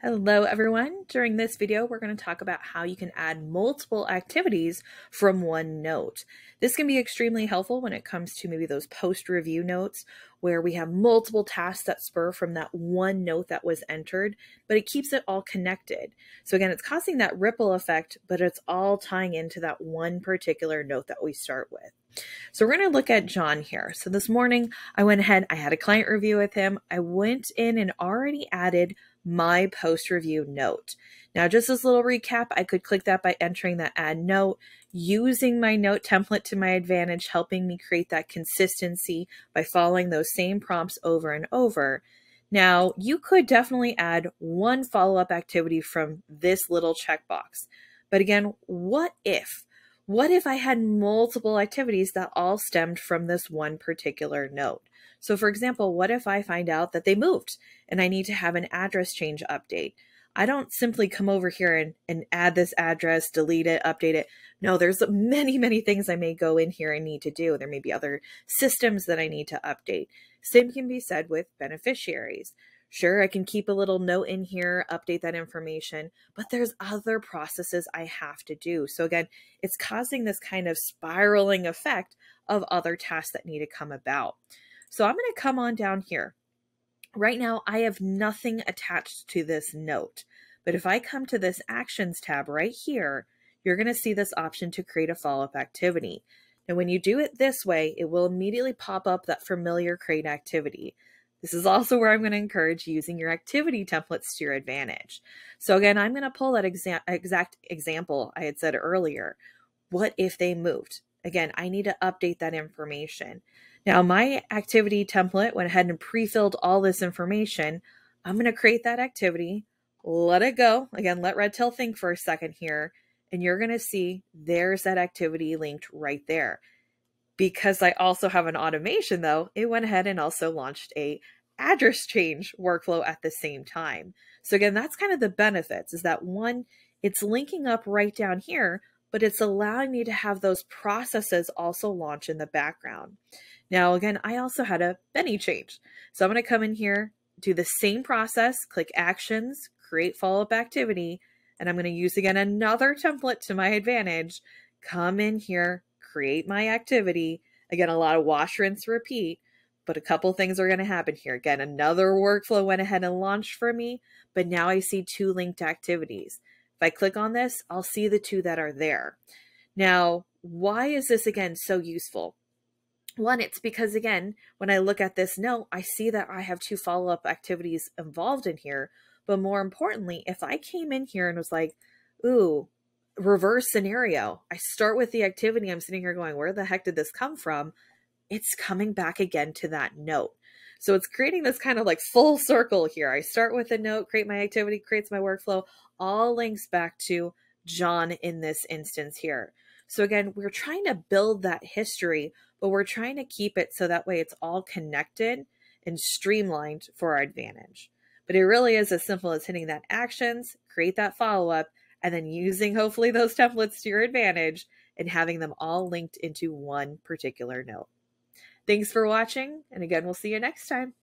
Hello everyone. During this video, we're going to talk about how you can add multiple activities from one note. This can be extremely helpful when it comes to maybe those post-review notes where we have multiple tasks that spur from that one note that was entered, but it keeps it all connected. So again, it's causing that ripple effect, but it's all tying into that one particular note that we start with. So we're going to look at John here. So this morning I went ahead, I had a client review with him. I went in and already added my post-review note. Now, just as a little recap, I could click that by entering that add note, using my note template to my advantage, helping me create that consistency by following those same prompts over and over. Now, you could definitely add one follow-up activity from this little checkbox. But again, what if? What if I had multiple activities that all stemmed from this one particular note? So for example, what if I find out that they moved and I need to have an address change update? I don't simply come over here and add this address, delete it, update it. No, there's many things I may go in here and need to do. There may be other systems that I need to update. Same can be said with beneficiaries. Sure, I can keep a little note in here, update that information, but there's other processes I have to do. So again, it's causing this kind of spiraling effect of other tasks that need to come about. So I'm going to come on down here. Right now, I have nothing attached to this note, but if I come to this Actions tab right here, you're going to see this option to create a follow-up activity. Now, when you do it this way, it will immediately pop up that familiar create activity. This is also where I'm going to encourage using your activity templates to your advantage. So again, I'm going to pull that exact example I had said earlier. What if they moved? Again, I need to update that information. Now, my activity template went ahead and pre-filled all this information. I'm going to create that activity, let it go. Again, let Redtail think for a second here, and you're going to see there's that activity linked right there. Because I also have an automation though, it went ahead and also launched a address change workflow at the same time. So again, that's kind of the benefits is that one, it's linking up right down here, but it's allowing me to have those processes also launch in the background. Now, again, I also had a Benny change. So I'm going to come in here, do the same process, click Actions, create follow-up activity, and I'm going to use again another template to my advantage, come in here, create my activity. Again, a lot of wash, rinse, repeat, but a couple things are going to happen here. Again, another workflow went ahead and launched for me, but now I see two linked activities. If I click on this, I'll see the two that are there. Now, why is this again so useful? One, it's because again, when I look at this note, I see that I have two follow-up activities involved in here. But more importantly, if I came in here and was like, ooh, reverse scenario, I start with the activity, I'm sitting here going, where the heck did this come from? It's coming back again to that note. So it's creating this kind of like full circle here. I start with a note, create my activity, creates my workflow, all links back to John in this instance here. So again, we're trying to build that history, but we're trying to keep it so that way it's all connected and streamlined for our advantage. But it really is as simple as hitting that actions, create that follow-up, and then using hopefully those templates to your advantage and having them all linked into one particular note. Thanks for watching, and again, we'll see you next time.